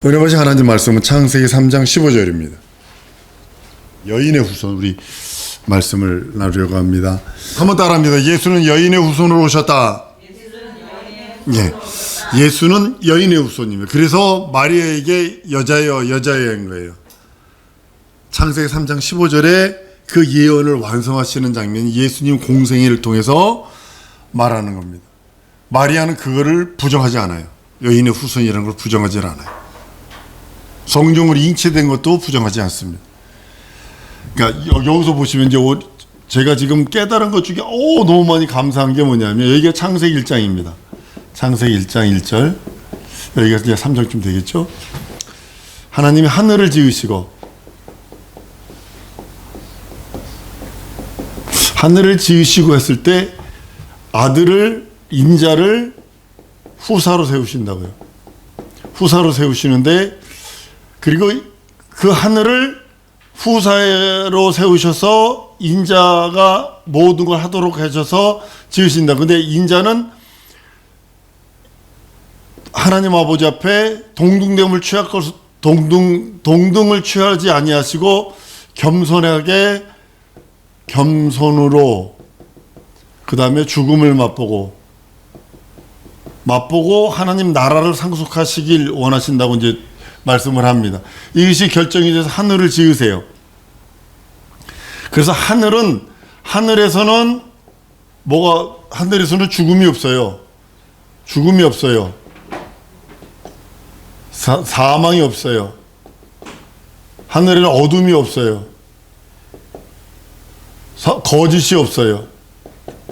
은혜 받으신 하나님 말씀은 창세기 3장 15절입니다. 여인의 후손, 우리 말씀을 나누려고 합니다. 한번 따라합니다. 예수는 여인의 후손으로 오셨다. 예, 예수는 여인의 후손입니다. 그래서 마리아에게 여자여 한 거예요. 창세기 3장 15절에 그 예언을 완성하시는 장면이 예수님 공생애를 통해서 말하는 겁니다. 마리아는 그거를 부정하지 않아요. 여인의 후손이라는 걸 부정하지 않아요. 성경으로 잉태된 것도 부정하지 않습니다. 그러니까 여기서 보시면 이제 제가 지금 깨달은 것 중에 너무 많이 감사한 게 뭐냐면 여기가 창세기 1장입니다. 창세기 1장 1절 여기가 이제 3장쯤 되겠죠. 하나님이 하늘을 지으시고 했을 때 아들을 인자를 후사로 세우신다고요. 후사로 세우시는데 그리고 그 하늘을 후사로 세우셔서 인자가 모든 걸 하도록 하셔서 지으신다. 근데 인자는 하나님 아버지 앞에 동등됨을 동등을 취하지 아니하시고 겸손으로 그 다음에 죽음을 맛보고 하나님 나라를 상속하시길 원하신다고 이제 말씀을 합니다. 이것이 결정이 돼서 하늘을 지으세요. 그래서 하늘에서는 죽음이 없어요. 죽음이 없어요. 사망이 없어요. 하늘에는 어둠이 없어요. 거짓이 없어요.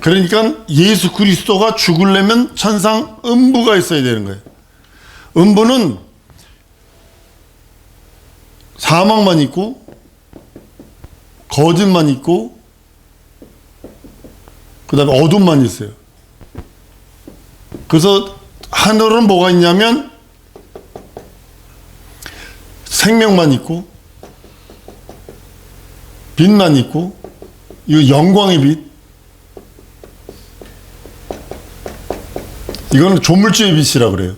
그러니까 예수 그리스도가 죽으려면 천상 음부가 있어야 되는 거예요. 음부는 사망만 있고 거짓만 있고 그 다음에 어둠만 있어요. 그래서 하늘은 뭐가 있냐면 생명만 있고 빛만 있고 이 영광의 빛, 이거는 조물주의 빛이라 그래요.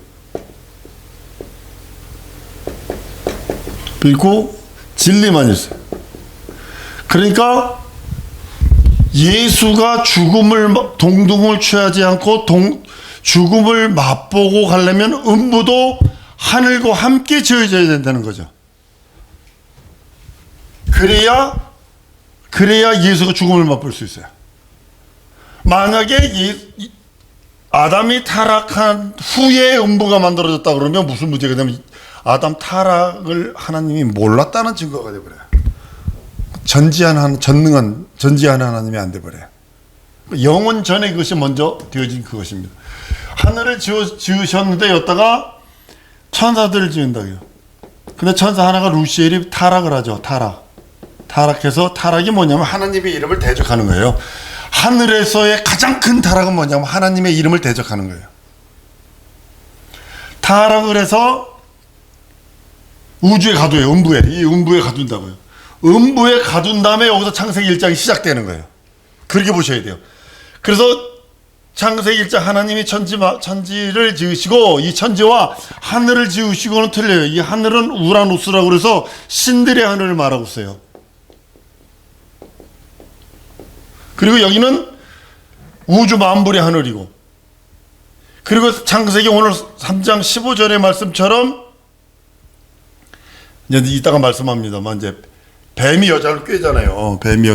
그리고 진리만 있어요. 그러니까 예수가 동등을 취하지 않고 죽음을 맛보고 가려면 음부도 하늘과 함께 지어져야 된다는 거죠. 그래야 예수가 죽음을 맛볼 수 있어요. 만약에 아담이 타락한 후에 음부가 만들어졌다 그러면 무슨 문제가 되면 아담 타락을 하나님이 몰랐다는 증거가 되어버려요. 전지한 하나님이 안 되어버려요. 영원 전에 그것이 먼저 되어진 그것입니다. 하늘을 지으셨는데 여기다가 천사들을 지은다고요. 근데 천사 하나가 루시엘이 타락을 하죠. 타락해서 타락이 뭐냐면 하나님의 이름을 대적하는 거예요. 하늘에서의 가장 큰 타락은 뭐냐면 하나님의 이름을 대적하는 거예요. 타락을 해서 우주에 가둬요. 음부에 가둔다고요. 음부에 가둔 다음에 여기서 창세기 1장이 시작되는 거예요. 그렇게 보셔야 돼요. 그래서 창세기 1장 하나님이 천지를 지으시고 이 천지와 하늘을 지으시고는 틀려요. 이 하늘은 우라노스라고 그래서 신들의 하늘을 말하고 있어요. 그리고 여기는 우주 만물의 하늘이고, 그리고 창세기 오늘 3장 15절의 말씀처럼 이제 이따가 말씀합니다만 이제 뱀이 여자를 꿰잖아요. 뱀이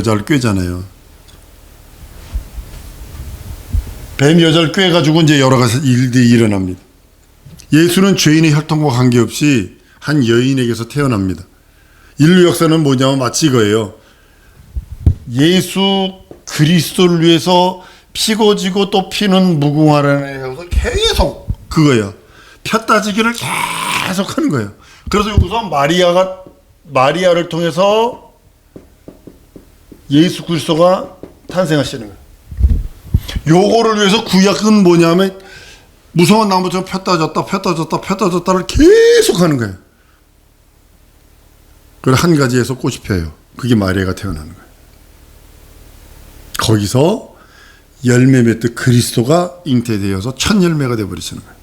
여자를 꿰가지고 이제 여러 가지 일들이 일어납니다. 예수는 죄인의 혈통과 관계없이 한 여인에게서 태어납니다. 인류 역사는 뭐냐면 마치 이거예요. 예수 그리스도를 위해서 피고 지고 또 피는 무궁화라는 해서 계속 그거예요. 폈다지기를 계속 하는 거예요. 그래서 여기서 마리아를 통해서 예수 그리스도가 탄생하시는 거예요. 요거를 위해서 구약은 뭐냐면 무성한 나무처럼 폈다졌다를 계속 하는 거예요. 그래서 한 가지에서 꽃이 펴요. 그게 마리아가 태어나는 거예요. 거기서 열매 맺듯 그리스도가 잉태되어서 첫 열매가 되어버리시는 거예요.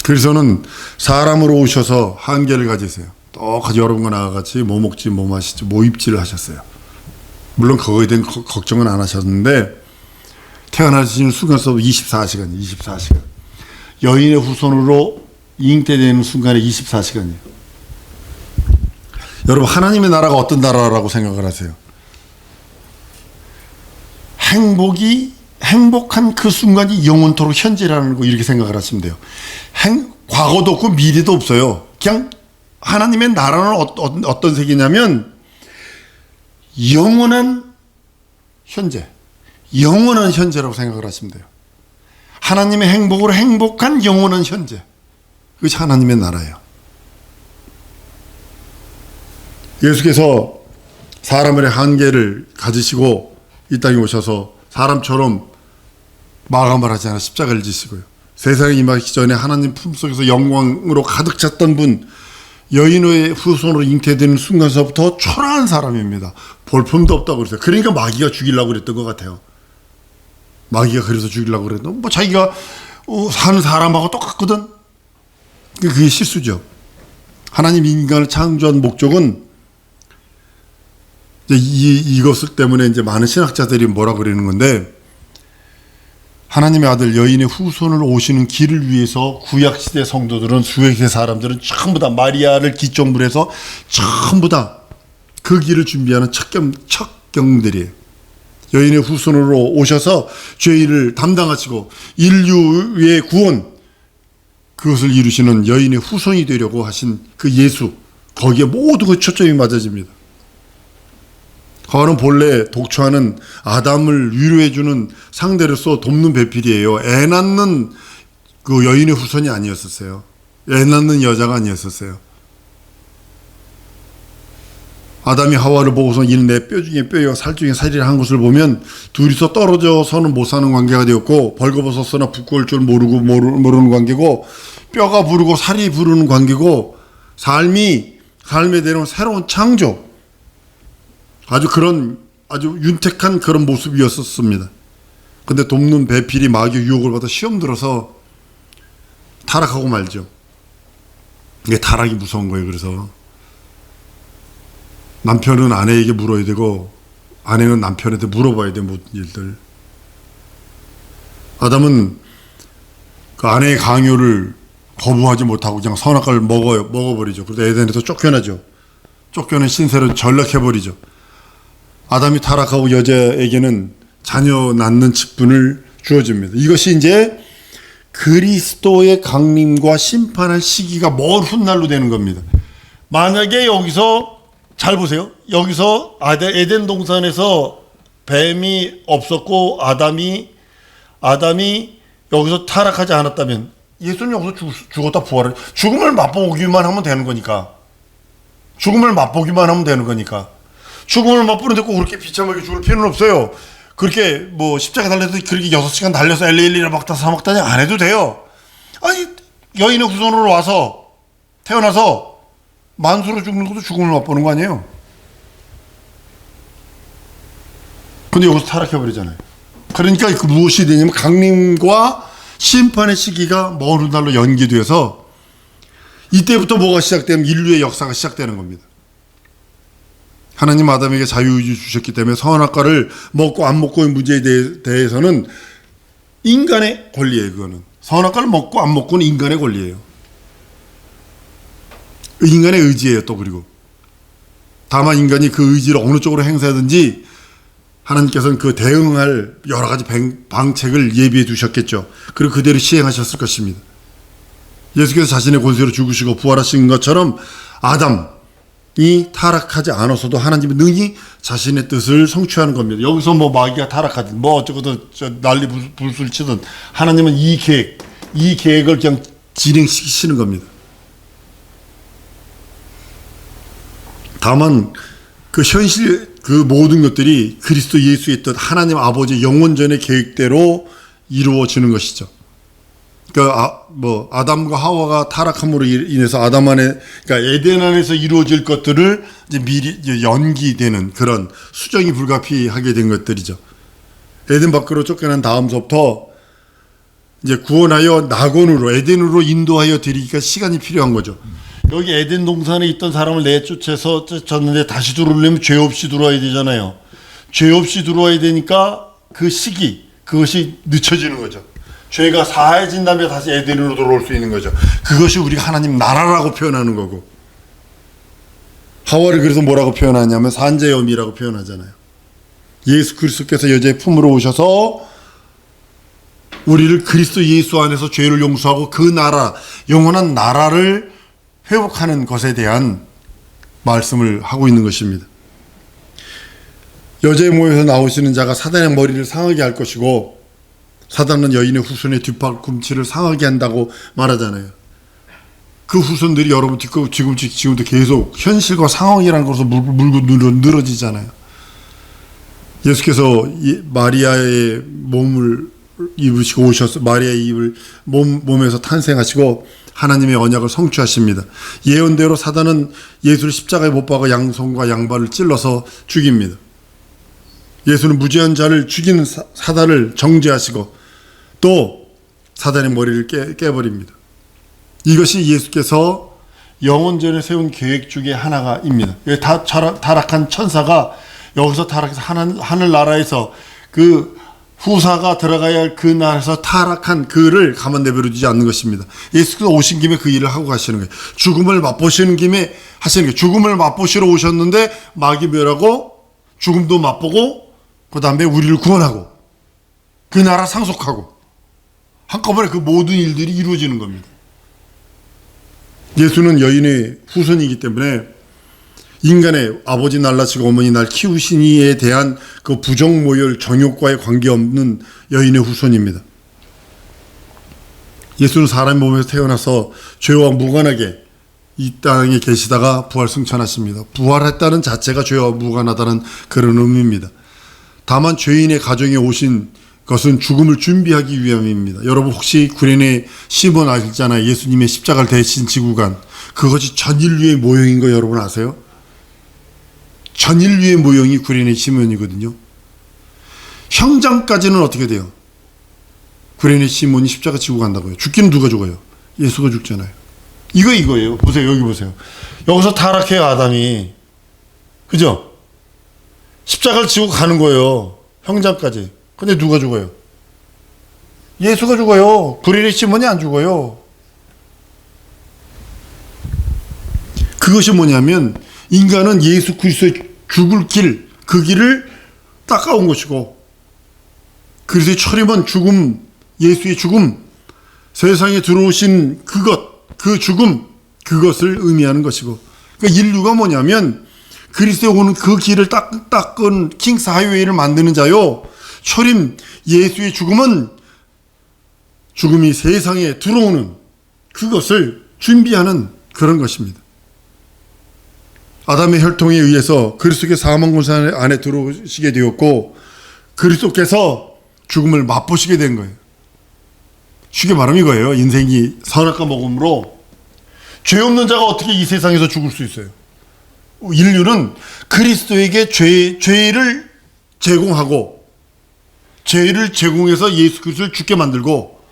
그래서는 사람으로 오셔서 한계를 가지세요. 똑같이 여러분과 나와 같이 뭐 먹지 뭐 마시지 뭐 입지를 하셨어요. 물론 그거에 대한 걱정은 안 하셨는데 태어나시는 순간서부터 24시간 여인의 후손으로 잉태되는 순간에 24시간이에요. 여러분, 하나님의 나라가 어떤 나라라고 생각을 하세요? 행복한 그 순간이 영원토록 현재라는 거, 이렇게 생각을 하시면 돼요. 과거도 없고 미래도 없어요. 그냥 하나님의 나라는 어떤 세계냐면 영원한 현재라고 생각을 하시면 돼요. 하나님의 행복으로 행복한 영원한 현재, 그것이 하나님의 나라예요. 예수께서 사람의 한계를 가지시고 이 땅에 오셔서 사람처럼 마감을 하지 않아 십자가를 지시고요. 세상에 임하기 전에 하나님 품속에서 영광으로 가득 찼던 분, 여인의 후손으로 잉태되는 순간서부터 초라한 사람입니다. 볼품도 없다고 그랬어요. 그러니까 마귀가 죽이려고 그랬던 것 같아요. 마귀가 그래서 죽이려고 그랬던, 뭐 자기가 사는 사람하고 똑같거든. 그게 실수죠. 하나님 인간을 창조한 목적은 이것을 때문에 이제 많은 신학자들이 뭐라 그러는 건데, 하나님의 아들 여인의 후손으로 오시는 길을 위해서 구약시대 성도들은, 수액의 사람들은 전부 다 마리아를 기점으로 해서 전부 다 그 길을 준비하는 척경들이에요. 여인의 후손으로 오셔서 죄를 담당하시고 인류의 구원, 그것을 이루시는 여인의 후손이 되려고 하신 그 예수, 거기에 모두 그 초점이 맞아집니다. 그거는 본래 독초하는 아담을 위로해주는 상대로서 돕는 배필이에요. 애 낳는 그 여인의 후손이 아니었었어요. 애 낳는 여자가 아니었었어요. 아담이 하와를 보고서 이는 내 뼈 중에 뼈요 살 중에 살이라 한 것을 보면 둘이서 떨어져서는 못 사는 관계가 되었고, 벌거벗었으나 부끄러울 줄 모르는 관계고, 뼈가 부르고 살이 부르는 관계고, 삶에 대한 새로운 창조, 아주 윤택한 그런 모습이었었습니다. 근데 돕는 배필이 마귀의 유혹을 받아 시험 들어서 타락하고 말죠. 이게 타락이 무서운 거예요. 그래서 남편은 아내에게 물어야 되고 아내는 남편한테 물어봐야 돼, 모든 일들. 아담은 그 아내의 강요를 거부하지 못하고 그냥 선악과를 먹어버리죠. 그래서 에덴에서 쫓겨나죠. 쫓겨난 신세로 전락해버리죠. 아담이 타락하고 여자에게는 자녀 낳는 직분을 주어집니다. 이것이 이제 그리스도의 강림과 심판할 시기가 먼 훗날로 되는 겁니다. 만약에 여기서 잘 보세요. 여기서 에덴 동산에서 뱀이 없었고 아담이 여기서 타락하지 않았다면 예수는 여기서 죽었다 부활을, 죽음을 맛보기만 하면 되는 거니까. 죽음을 맛보는데 꼭 그렇게 비참하게 죽을 필요는 없어요. 그렇게 뭐 십자가 달려도 그렇게 6시간 달려서 엘리엘리라 막다 사막다니 안 해도 돼요. 아니, 여인의 후손으로 와서 태어나서 만수로 죽는 것도 죽음을 맛보는 거 아니에요. 근데 여기서 타락해버리잖아요. 그러니까 그 무엇이 되냐면 강림과 심판의 시기가 먼 훗날로 연기돼서 이때부터 뭐가 시작되면 인류의 역사가 시작되는 겁니다. 하나님 아담에게 자유의지 주셨기 때문에 선악과를 먹고 안 먹고의 문제에 대해서는 인간의 권리예요. 그거는 선악과를 먹고 안 먹고는 인간의 권리예요. 인간의 의지예요. 또 그리고 다만 인간이 그 의지를 어느 쪽으로 행사하든지 하나님께서는 그 대응할 여러 가지 방책을 예비해 두셨겠죠. 그리고 그대로 시행하셨을 것입니다. 예수께서 자신의 권세로 죽으시고 부활하신 것처럼 아담이 타락하지 않았어도 하나님은 능히 자신의 뜻을 성취하는 겁니다. 여기서 뭐 마귀가 타락하든 뭐 어쩌고든 난리 불술 치든 하나님은 이 계획을 그냥 진행시키시는 겁니다. 다만 그 현실, 그 모든 것들이 그리스도 예수의 뜻, 하나님 아버지 영원전의 계획대로 이루어지는 것이죠. 그러니까 아담과 하와가 타락함으로 인해서 아담 안에, 그러니까 에덴 안에서 이루어질 것들을 이제 미리 연기되는 그런 수정이 불가피하게 된 것들이죠. 에덴 밖으로 쫓겨난 다음서부터 이제 구원하여 낙원으로 에덴으로 인도하여 드리기가 시간이 필요한 거죠. 여기 에덴 동산에 있던 사람을 내쫓아서 쫓았는데 다시 들어오려면 죄 없이 들어와야 되잖아요. 죄 없이 들어와야 되니까 그 시기, 그것이 늦춰지는 거죠. 죄가 사해진 다음에 다시 에덴으로 돌아올 수 있는 거죠. 그것이 우리가 하나님 나라라고 표현하는 거고, 하와를 그래서 뭐라고 표현하냐면 산재염이라고 표현하잖아요. 예수 그리스도께서 여자의 품으로 오셔서 우리를 그리스도 예수 안에서 죄를 용서하고 그 나라, 영원한 나라를 회복하는 것에 대한 말씀을 하고 있는 것입니다. 여자의 모에서 나오시는 자가 사단의 머리를 상하게 할 것이고, 사단은 여인의 후손의 뒷팔꿈치를 상하게 한다고 말하잖아요. 그 후손들이 여러분 지금도 계속 현실과 상황이라는 것으로 물고 늘어지잖아요. 예수께서 마리아의 몸을 입으시고 오셔서 마리아의 입을 몸에서 탄생하시고 하나님의 언약을 성취하십니다. 예언대로 사단은 예수를 십자가에 못 박아 양손과 양발을 찔러서 죽입니다. 예수는 무죄한 자를 죽이는 사단을 정죄하시고 또 사단의 머리를 깨버립니다. 이것이 예수께서 영원전에 세운 계획 중에 하나가입니다. 타락한 천사가 여기서 타락해서 하늘나라에서 그 후사가 들어가야 할 그 나라에서 타락한 그를 가만 내버려두지 않는 것입니다. 예수께서 오신 김에 그 일을 하고 가시는 거예요. 죽음을 맛보시는 김에 하시는 거예요. 죽음을 맛보시러 오셨는데 마귀 멸하고 죽음도 맛보고 그 다음에 우리를 구원하고 그 나라 상속하고 한꺼번에 그 모든 일들이 이루어지는 겁니다. 예수는 여인의 후손이기 때문에 인간의 아버지 날라시고 어머니 날 키우시니에 대한 그 부정모열 정욕과의 관계없는 여인의 후손입니다. 예수는 사람 몸에서 태어나서 죄와 무관하게 이 땅에 계시다가 부활 승천하십니다. 부활했다는 자체가 죄와 무관하다는 그런 의미입니다. 다만 죄인의 가정에 오신 것은 죽음을 준비하기 위함입니다. 여러분 혹시 구레네 시몬 알잖아요. 예수님의 십자가를 대신 지고 간 그것이 전 인류의 모형인 거 여러분 아세요? 전 인류의 모형이 구레네 시몬이거든요. 형장까지는 어떻게 돼요? 구레네 시몬이 십자가 지고 간다고요. 죽기는 누가 죽어요? 예수가 죽잖아요. 이거예요. 보세요. 여기 보세요. 여기서 타락해요 아담이. 그죠? 십자가를 지고 가는 거예요. 형장까지. 근데 누가 죽어요? 예수가 죽어요. 구레네 시몬이 안 죽어요. 그것이 뭐냐면 인간은 예수 그리스도의 죽을 길, 그 길을 닦아온 것이고 그리스도의 철임은 죽음, 예수의 죽음, 세상에 들어오신 그 죽음, 그것을 의미하는 것이고 그러니까 인류가 뭐냐면 그리스도에 오는 그 길을 닦은 킹스 하이웨이를 만드는 자요. 초림 예수의 죽음은 죽음이 세상에 들어오는 그것을 준비하는 그런 것입니다. 아담의 혈통에 의해서 그리스도께서 사망 권세 안에 들어오시게 되었고 그리스도께서 죽음을 맛보시게 된 거예요. 쉽게 말하면 이거예요. 인생이 선악과 모금으로 죄 없는 자가 어떻게 이 세상에서 죽을 수 있어요? 인류는 그리스도에게 죄를 제공하고 죄를 제공해서 예수 그리스도를 죽게 만들고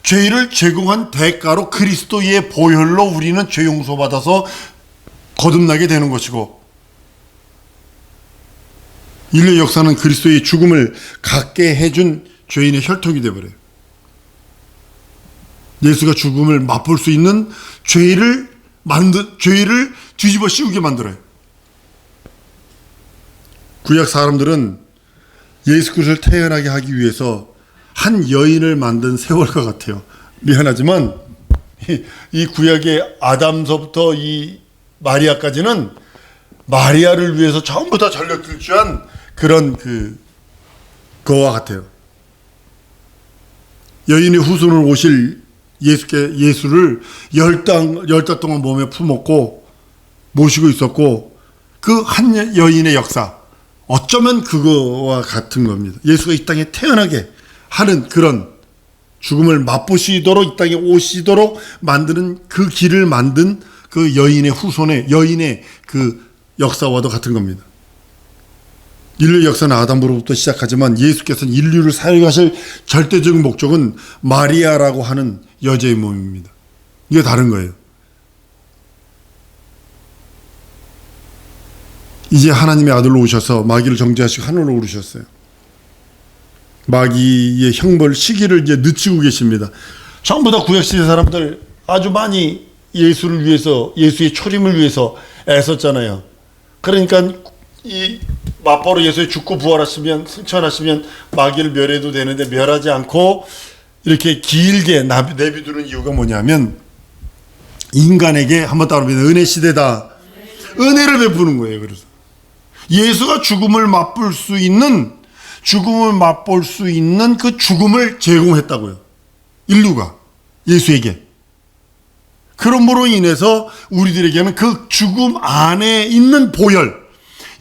죄를 제공한 대가로 그리스도의 보혈로 우리는 죄 용서받아서 거듭나게 되는 것이고 인류의 역사는 그리스도의 죽음을 갖게 해준 죄인의 혈통이 되어버려요. 예수가 죽음을 맛볼 수 있는 죄를 뒤집어 씌우게 만들어요. 구약 사람들은 예수 그리스도를 태어나게 하기 위해서 한 여인을 만든 세월과 같아요. 미안하지만 이 구약의 아담서부터 이 마리아까지는 마리아를 위해서 전부 다 전력 질주한 그런 그거와 같아요. 여인의 후손으로 오실 예수를 열 달 동안 몸에 품었고 모시고 있었고 그 한 여인의 역사 어쩌면 그거와 같은 겁니다. 예수가 이 땅에 태어나게 하는 그런 죽음을 맛보시도록 이 땅에 오시도록 만드는 그 길을 만든 그 여인의 후손의 여인의 그 역사와도 같은 겁니다. 인류 역사는 아담으로부터 시작하지만 예수께서는 인류를 사용하실 절대적인 목적은 마리아라고 하는 여자의 몸입니다. 이게 다른 거예요. 이제 하나님의 아들로 오셔서 마귀를 정죄하시고 하늘로 오르셨어요. 마귀의 형벌 시기를 이제 늦추고 계십니다. 전부 다 구약시대 사람들 아주 많이 예수를 위해서, 예수의 초림을 위해서 애썼잖아요. 그러니까 이 맞바로 예수의 죽고 부활하시면, 승천하시면 마귀를 멸해도 되는데 멸하지 않고 이렇게 길게 내비두는 이유가 뭐냐면 인간에게 한번 따라합니다. 은혜 시대다. 은혜를 베푸는 거예요. 그래서 예수가 죽음을 맛볼 수 있는 그 죽음을 제공했다고요. 인류가 예수에게. 그러므로 인해서 우리들에게는 그 죽음 안에 있는 보혈,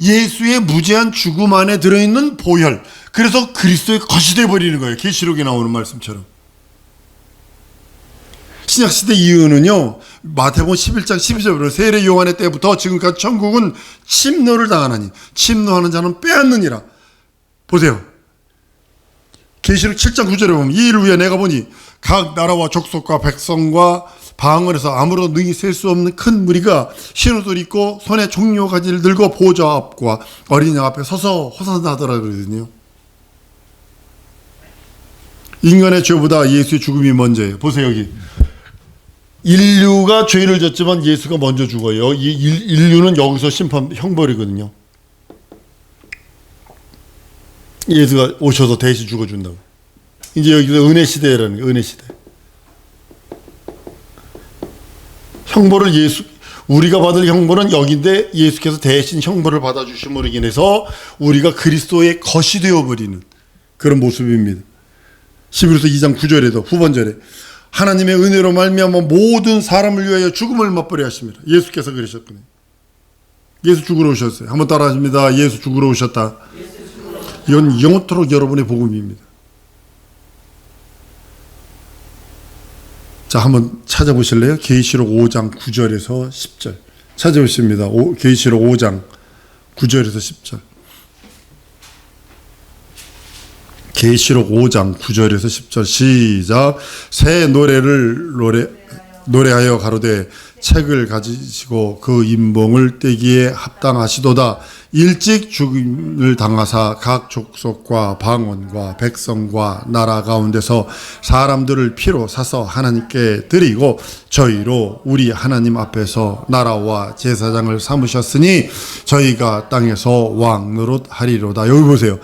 예수의 무제한 죽음 안에 들어있는 보혈, 그래서 그리스도의 것이 되어버리는 거예요. 계시록에 나오는 말씀처럼. 신약시대 이유는요, 마태복음 11장 12절로 세례 요한의 때부터 지금까지 천국은 침노를 당하나니 침노하는 자는 빼앗느니라. 보세요. 계시록 7장 9절에 보면 이 일을 위해 내가 보니 각 나라와 족속과 백성과 방언에서 아무런 능히 셀 수 없는 큰 무리가 흰 옷을 입고 손에 종려 가지를 들고 보좌 앞과 어린 양 앞에 서서 호산나더라 그러거든요. 인간의 죄보다 예수의 죽음이 먼저예요. 보세요, 여기. 인류가 죄를 졌지만 예수가 먼저 죽어요. 인류는 여기서 심판, 형벌이거든요. 예수가 오셔서 대신 죽어준다고. 이제 여기서 은혜 시대라는 거예요. 은혜 시대. 형벌을 우리가 받을 형벌은 여기인데 예수께서 대신 형벌을 받아주심으로 인해서 우리가 그리스도의 것이 되어버리는 그런 모습입니다. 11서 2장 9절에도 후반절에 하나님의 은혜로 말미암아 모든 사람을 위하여 죽음을 맛보려 하십니다. 예수께서 그러셨거든요. 예수 죽으러 오셨어요. 한번 따라 하십니다. 예수 죽으러 오셨다. 이건 영원토록 여러분의 복음입니다. 자, 한번 찾아보실래요? 계시록 5장 9절에서 10절 찾아보십니다. 계시록 5장 9절에서 10절. 계시록 5장 9절에서 10절 시작. 새 노래하여 가로되 책을 가지시고 그 인봉을 떼기에 합당하시도다. 일찍 죽임을 당하사 각 족속과 방언과 백성과 나라 가운데서 사람들을 피로 사서 하나님께 드리고 저희로 우리 하나님 앞에서 나라와 제사장을 삼으셨으니 저희가 땅에서 왕 노릇하리로다. 여기 보세요.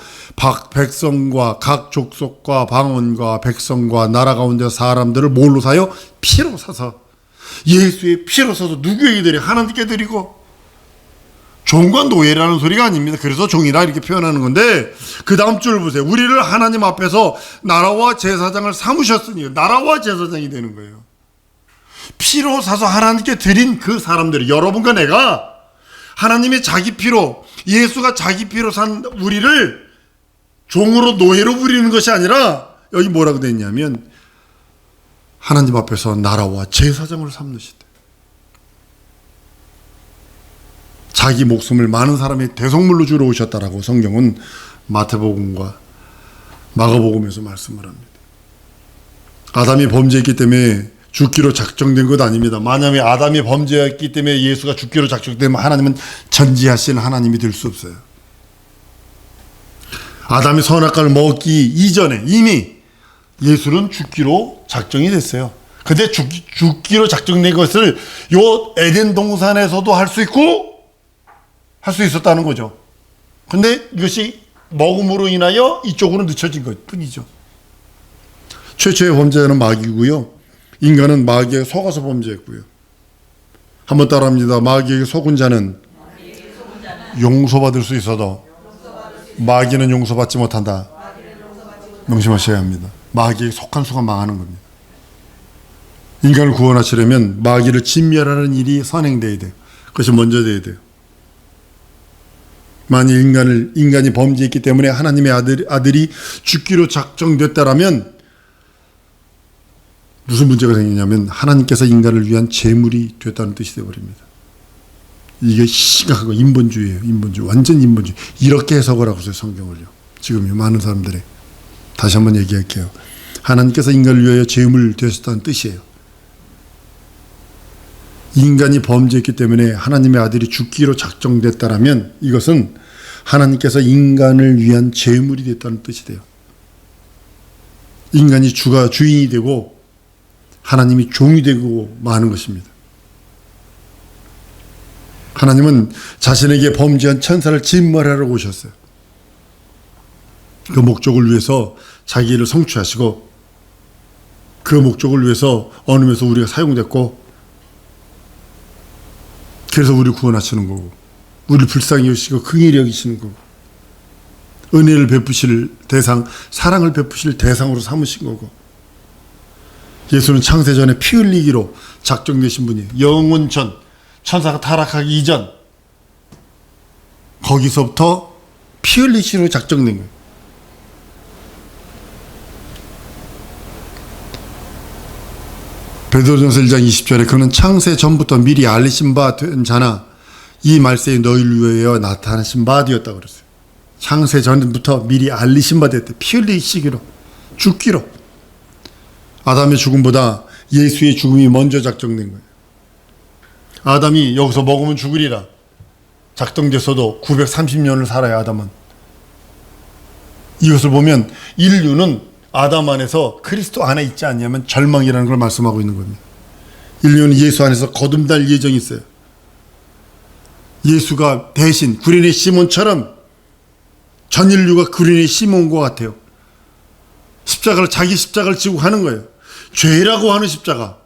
백성과 각 족속과 방언과 백성과 나라 가운데 사람들을 뭘로 사요? 피로 사서. 예수의 피로 사서 누구에게 드려? 하나님께 드리고. 종과 노예라는 소리가 아닙니다. 그래서 종이라 이렇게 표현하는 건데 그 다음 줄 보세요. 우리를 하나님 앞에서 나라와 제사장을 삼으셨으니 나라와 제사장이 되는 거예요. 피로 사서 하나님께 드린 그 사람들, 여러분과 내가 하나님의 자기 피로, 예수가 자기 피로 산 우리를 종으로 노예로 부리는 것이 아니라 여기 뭐라고 되어 있냐면 하나님 앞에서 나라와 제사장을 삼으시대. 자기 목숨을 많은 사람의 대속물로 주러 오셨다라고 성경은 마태복음과 마가복음에서 말씀을 합니다. 아담이 범죄했기 때문에 죽기로 작정된 것 아닙니다. 만약에 아담이 범죄했기 때문에 예수가 죽기로 작정되면 하나님은 전지하신 하나님이 될 수 없어요. 아담이 선악과를 먹기 이전에 이미 예수는 죽기로 작정이 됐어요. 근데 죽기로 작정된 것을 요 에덴 동산에서도 할 수 있고 할 수 있었다는 거죠. 근데 이것이 먹음으로 인하여 이쪽으로 늦춰진 것 뿐이죠. 최초의 범죄자는 마귀고요. 인간은 마귀에 속아서 범죄했고요. 한번 따라합니다. 마귀에게 속은 자는 용서받을 수 있어도 마귀는 용서받지 못한다. 명심하셔야 합니다. 마귀에 속한 수가 망하는 겁니다. 인간을 구원하시려면 마귀를 진멸하는 일이 선행돼야 돼요. 그것이 먼저 돼야 돼요. 만일 인간이 범죄했기 때문에 하나님의 아들이 죽기로 작정됐다라면 무슨 문제가 생기냐면 하나님께서 인간을 위한 제물이 됐다는 뜻이 되어버립니다. 이게 심각한 거 인본주의예요. 인본주의. 완전 인본주의. 이렇게 해석을 하고 있어요. 성경을요. 지금요. 많은 사람들이. 다시 한번 얘기할게요. 하나님께서 인간을 위하여 제물 되셨다는 뜻이에요. 인간이 범죄했기 때문에 하나님의 아들이 죽기로 작정됐다라면 이것은 하나님께서 인간을 위한 제물이 됐다는 뜻이 돼요. 인간이 주인이 되고 하나님이 종이 되고 마는 것입니다. 하나님은 자신에게 범죄한 천사를 진멸하러 오셨어요. 그 목적을 위해서 자기를 성취하시고 그 목적을 위해서 어느 면에서 우리가 사용됐고 그래서 우리를 구원하시는 거고 우리를 불쌍히 여기시고 긍휼히 여기시는 거고 은혜를 베푸실 대상, 사랑을 베푸실 대상으로 삼으신 거고 예수는 창세전에 피 흘리기로 작정되신 분이에요. 영원 전, 천사가 타락하기 이전 거기서부터 피 흘리시로 작정된 거예요. 베드로전서 1장 20절에 그는 창세 전부터 미리 알리신 바 된 자나 이 말세에 너희를 위하여 나타나신 바 되었다고 그랬어요. 창세 전부터 미리 알리신 바 되었대. 피 흘리시기로, 죽기로. 아담의 죽음보다 예수의 죽음이 먼저 작정된 거예요. 아담이 여기서 먹으면 죽으리라 작정됐어도 930년을 살아요. 아담은. 이것을 보면 인류는 아담 안에서 그리스도 안에 있지 않냐면 절망이라는 걸 말씀하고 있는 겁니다. 인류는 예수 안에서 거듭날 예정이 있어요. 예수가 대신 구린의 시몬처럼 전 인류가 구린의 시몬과 같아요. 자기 십자가를 지고 가는 거예요. 죄라고 하는 십자가.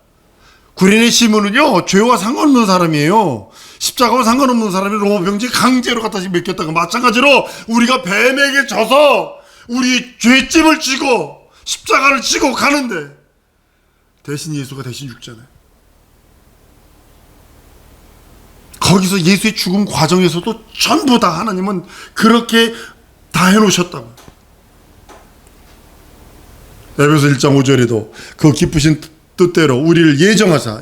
구린의 시몬은요, 죄와 상관없는 사람이에요. 십자가와 상관없는 사람이 로마 병지에 강제로 갖다 맡겼다가 마찬가지로 우리가 뱀에게 져서 우리 죄짐을 지고 십자가를 지고 가는데 대신 예수가 대신 죽잖아요. 거기서 예수의 죽음 과정에서도 전부 다 하나님은 그렇게 다 해놓으셨다고. 에베소 1장 5절에도 그 기쁘신 뜻대로 우리를 예정하사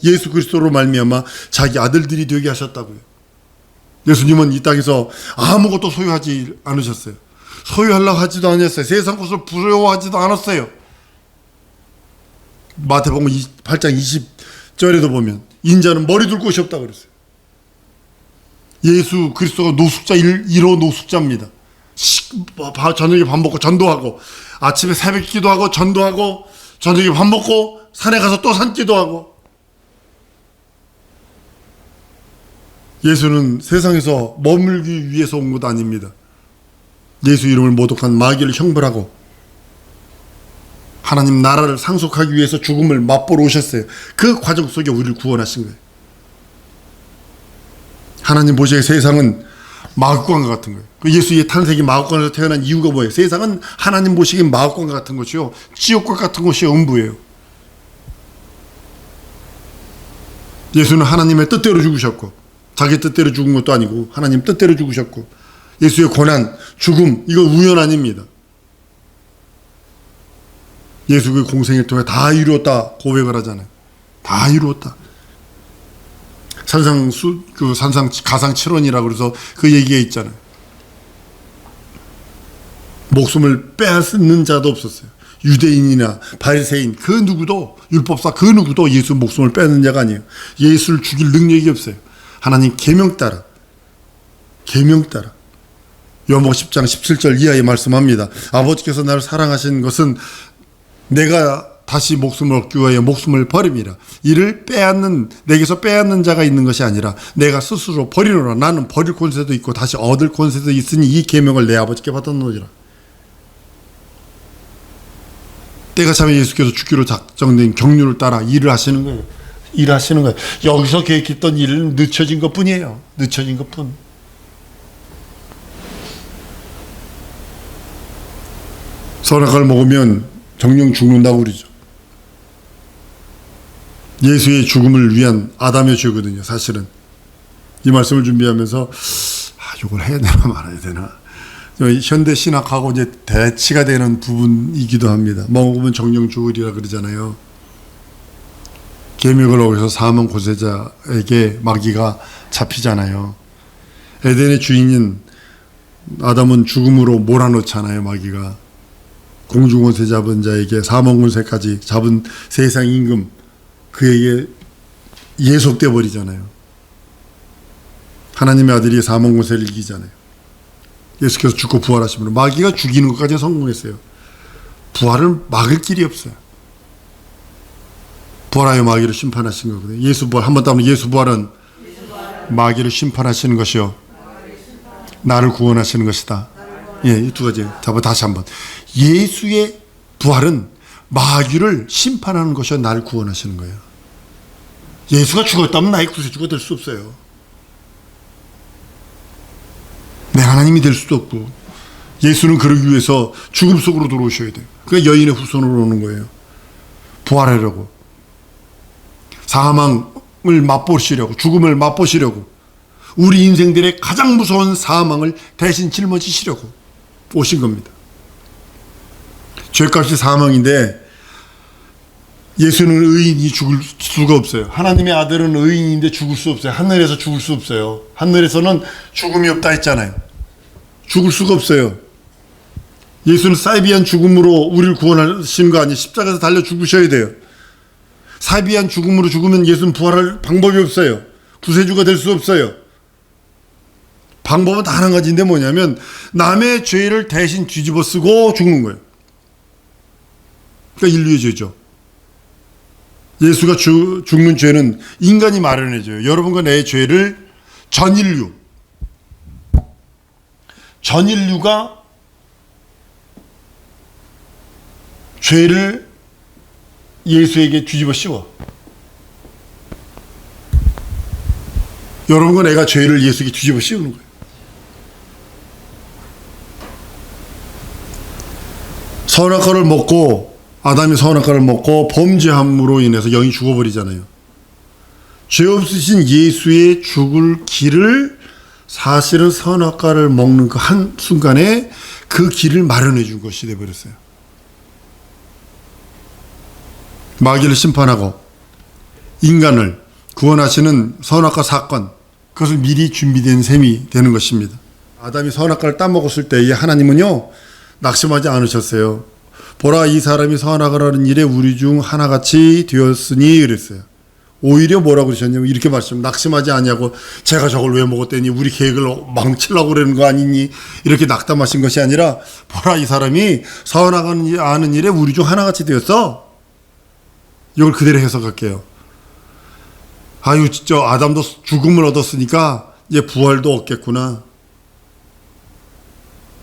예수 그리스도로 말미암아 자기 아들들이 되게 하셨다고요. 예수님은 이 땅에서 아무것도 소유하지 않으셨어요. 소유하려고 하지도 않았어요. 세상 것을 부러워하지도 않았어요. 마태복음 8장 20절에도 보면 인자는 머리 둘 곳이 없다고 그랬어요. 예수 그리스도가 노숙자 1호 노숙자입니다. 저녁에 밥 먹고 전도하고 아침에 새벽 기도하고 전도하고 저녁에 밥 먹고 산에 가서 또 산기도하고. 예수는 세상에서 머물기 위해서 온 것 아닙니다. 예수 이름을 모독한 마귀를 형벌하고 하나님 나라를 상속하기 위해서 죽음을 맛보러 오셨어요. 그 과정 속에 우리를 구원하신 거예요. 하나님 보시기에 세상은 마구간과 같은 거예요. 예수의 탄생이 마구간에서 태어난 이유가 뭐예요? 세상은 하나님 보시기에 마구간과 같은 것이요, 지옥과 같은 것이 음부예요. 예수는 하나님의 뜻대로 죽으셨고 자기 뜻대로 죽은 것도 아니고 하나님 뜻대로 죽으셨고 예수의 고난, 죽음, 이거 우연 아닙니다. 예수 그 공생을 통해 다 이루었다 고백을 하잖아요. 다 이루었다. 산상 가상 7원이라고 그래서 그 얘기가 있잖아요. 목숨을 빼앗는 자도 없었어요. 유대인이나 바리새인 그 누구도, 율법사 그 누구도 예수 목숨을 빼앗는 자가 아니에요. 예수를 죽일 능력이 없어요. 하나님 계명 따라 요한복음 10장 17절 이하에 말씀합니다. 아버지께서 나를 사랑하신 것은 내가 다시 목숨을 얻기 위하여 목숨을 버림이라. 이를 내게서 빼앗는 자가 있는 것이 아니라 내가 스스로 버리노라. 나는 버릴 권세도 있고 다시 얻을 권세도 있으니 이 계명을 내 아버지께 받았노니라. 때가 차면 예수께서 죽기로 작정된 경륜을 따라 일을 하시는 거예요. 여기서 계획했던 일은 늦춰진 것 뿐이에요. 늦춰진 것 뿐. 선악을 먹으면 정령 죽는다고 그러죠. 예수의 죽음을 위한 아담의 죄거든요. 사실은 이 말씀을 준비하면서 이걸 해야 되나 말아야 되나 현대 신학하고 이제 대치가 되는 부분이기도 합니다. 먹으면 정령 죽으리라 그러잖아요. 계명을 어겨서 사망 고세자에게 마귀가 잡히잖아요. 에덴의 주인인 아담은 죽음으로 몰아넣잖아요. 마귀가 공중권세 잡은 자에게 사망권세까지 잡은 세상 임금 그에게 예속돼 버리잖아요. 하나님의 아들이 사망권세를 이기잖아요. 예수께서 죽고 부활하시면 마귀가 죽이는 것까지 성공했어요. 부활을 막을 길이 없어요. 부활하여 마귀를 심판하신 거거든요. 예수 부활, 한번 더 하면 예수 부활은 마귀를 심판하시는 것이요 나를 구원하시는 것이다. 예, 이 두 가지. 다시 한번. 예수의 부활은 마귀를 심판하는 것이요 나를 구원하시는 거예요. 예수가 죽었다면 나의 구세주가 될 수 없어요. 내 하나님이 될 수도 없고, 예수는 그러기 위해서 죽음 속으로 들어오셔야 돼요. 그러니까 여인의 후손으로 오는 거예요. 부활하려고. 사망을 맛보시려고, 죽음을 맛보시려고, 우리 인생들의 가장 무서운 사망을 대신 짊어지시려고 오신 겁니다. 죄값이 사망인데 예수는 의인이 죽을 수가 없어요. 하나님의 아들은 의인인데 죽을 수 없어요. 하늘에서 죽을 수 없어요. 하늘에서는 죽음이 없다 했잖아요. 죽을 수가 없어요. 예수는 사이비한 죽음으로 우리를 구원하시는 거 아니에요. 십자가에서 달려 죽으셔야 돼요. 사이비한 죽음으로 죽으면 예수는 부활할 방법이 없어요. 구세주가 될 수 없어요. 방법은 단 한 가지인데 뭐냐면 남의 죄를 대신 뒤집어 쓰고 죽는 거예요. 그러니까 인류의 죄죠. 예수가 죽는 죄는 인간이 마련해줘요. 여러분과 내 죄를 전인류가 죄를 예수에게 뒤집어 씌워. 여러분과 내가 죄를 예수에게 뒤집어 씌우는 거예요. 선악과를 먹고 아담이 선악과를 먹고 범죄함으로 인해서 영이 죽어버리잖아요. 죄 없으신 예수의 죽을 길을 사실은 선악과를 먹는 그 한 순간에 그 길을 마련해 준 것이 되어버렸어요. 마귀를 심판하고 인간을 구원하시는 선악과 사건, 그것을 미리 준비된 셈이 되는 것입니다. 아담이 선악과를 따먹었을 때에 하나님은요 낙심하지 않으셨어요. 보라, 이 사람이 선악을 하는 일에 우리 중 하나같이 되었으니 그랬어요. 오히려 뭐라고 그러셨냐면 이렇게 말씀하시면 낙심하지 아니하고 제가 저걸 왜 먹었더니 우리 계획을 망치려고 그러는 거 아니니 이렇게 낙담하신 것이 아니라 보라, 이 사람이 선악을 하는 일에 우리 중 하나같이 되었어. 이걸 그대로 해석할게요. 아유, 진짜 아담도 죽음을 얻었으니까 이제 부활도 얻겠구나.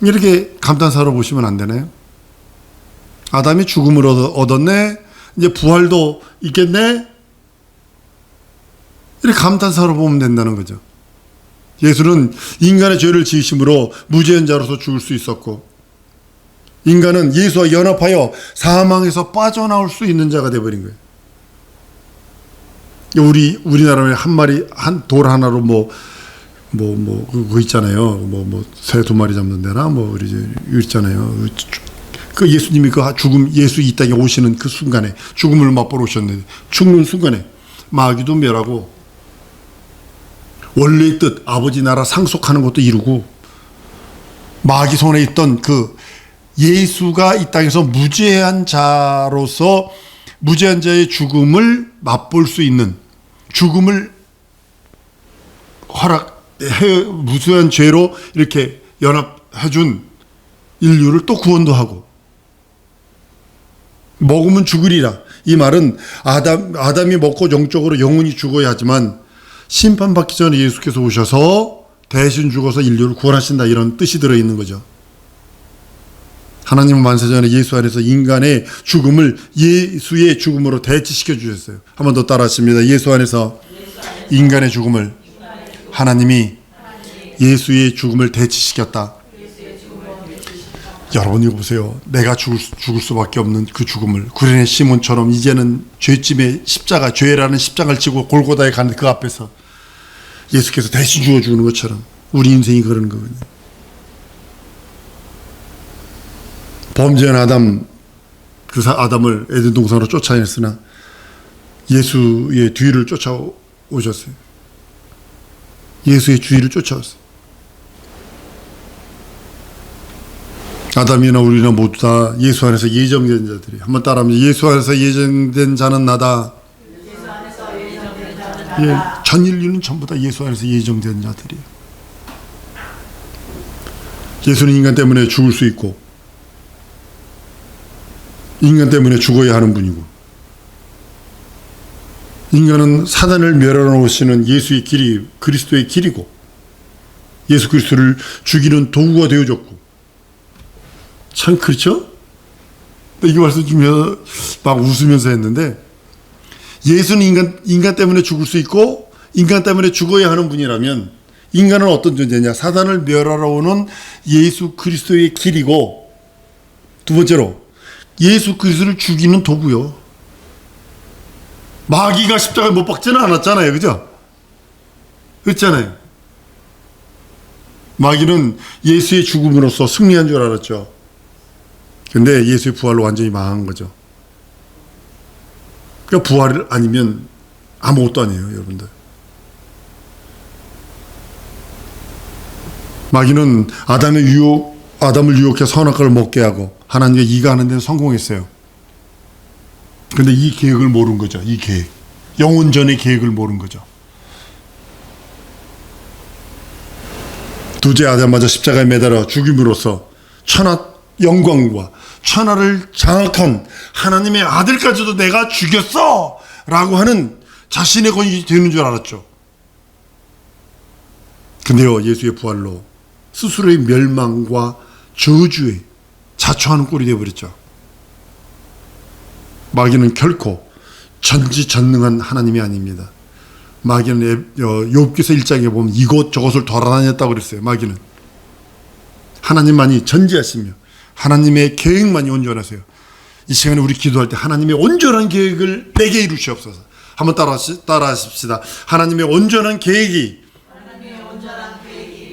이렇게 감탄사로 보시면 안 되나요? 아담이 죽음을 얻었네. 이제 부활도 있겠네. 이렇게 감탄사로 보면 된다는 거죠. 예수는 인간의 죄를 지으심으로 무죄한 자로서 죽을 수 있었고, 인간은 예수와 연합하여 사망에서 빠져나올 수 있는 자가 되어버린 거예요. 우리나라에 한 마리, 돌 하나로 그거 있잖아요. 새 두 마리 잡는 데나, 있잖아요. 그 예수님이 예수 이 땅에 오시는 그 순간에, 죽음을 맛보러 오셨는데, 죽는 순간에, 마귀도 멸하고, 원래의 뜻, 아버지 나라 상속하는 것도 이루고, 마귀 손에 있던 예수가 이 땅에서 무죄한 자로서, 무죄한 자의 죽음을 맛볼 수 있는, 죽음을 무수한 죄로 이렇게 연합해준 인류를 또 구원도 하고, 먹으면 죽으리라. 이 말은 아담이 먹고 영적으로 영원히 죽어야 하지만 심판받기 전에 예수께서 오셔서 대신 죽어서 인류를 구원하신다, 이런 뜻이 들어있는 거죠. 하나님은 만세전에 예수 안에서 인간의 죽음을 예수의 죽음으로 대치시켜 주셨어요. 한 번 더 따라하십니다. 예수 안에서 인간의 죽음을 하나님이 예수의 죽음을 대치시켰다. 여러분 이거 보세요. 내가 죽을 수밖에 없는 그 죽음을 구레네 시몬처럼 이제는 죄짐의 십자가, 죄라는 십자가를 지고 골고다에 가는 그 앞에서 예수께서 대신 죽어주는 것처럼 우리 인생이 그런 거거든요. 범죄한 아담을 에덴 동산으로 쫓아냈으나 예수의 뒤를 쫓아오셨어요. 예수의 주위를 쫓아왔어요. 아담이나 우리나 모두 다 예수 안에서 예정된 자들이. 한번 따라하면 예수 안에서 예정된 자는 나다. 예, 전 인류는 전부 다 예수 안에서 예정된 자들이에요. 예수는 인간 때문에 죽을 수 있고 인간 때문에 죽어야 하는 분이고 인간은 사단을 멸하시는 예수의 길이 그리스도의 길이고 예수 그리스도를 죽이는 도구가 되어줬고 참 그렇죠? 이 말씀 주면서 막 웃으면서 했는데 예수는 인간 때문에 죽을 수 있고 인간 때문에 죽어야 하는 분이라면 인간은 어떤 존재냐? 사단을 멸하러 오는 예수 그리스도의 길이고 두 번째로 예수 그리스도를 죽이는 도구요. 마귀가 십자가에 못 박지는 않았잖아요. 그죠? 그렇잖아요. 마귀는 예수의 죽음으로써 승리한 줄 알았죠. 근데 예수의 부활로 완전히 망한 거죠. 그러니까 부활 아니면 아무것도 아니에요, 여러분들. 마귀는 아담을 유혹해 선악과를 먹게 하고 하나님과 이가하는 데는 성공했어요. 근데 이 계획을 모른 거죠. 이 계획. 영원전의 계획을 모른 거죠. 두째 아담마저 십자가에 매달아 죽임으로써 천하 영광과 천하를 장악한 하나님의 아들까지도 내가 죽였어! 라고 하는 자신의 권위가 되는 줄 알았죠. 근데요, 예수의 부활로 스스로의 멸망과 저주에 자초하는 꼴이 되어버렸죠. 마귀는 결코 전지전능한 하나님이 아닙니다. 마귀는 욥기서 1장에 보면 이곳저곳을 돌아다녔다고 그랬어요. 마귀는 하나님만이 전지하시며 하나님의 계획만이 온전하세요. 이 시간에 우리 기도할 때 하나님의 온전한 계획을 내게 이루시옵소서. 한번 따라하십시다. 하나님의 온전한 계획이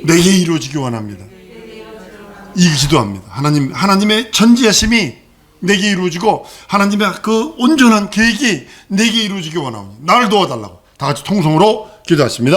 내게 이루어지기 원합니다. 이 기도합니다. 하나님의 전지하심이 내게 이루어지고 하나님의 그 온전한 계획이 내게 이루어지기 원합니다. 나를 도와달라고 다 같이 통성으로 기도하십니다.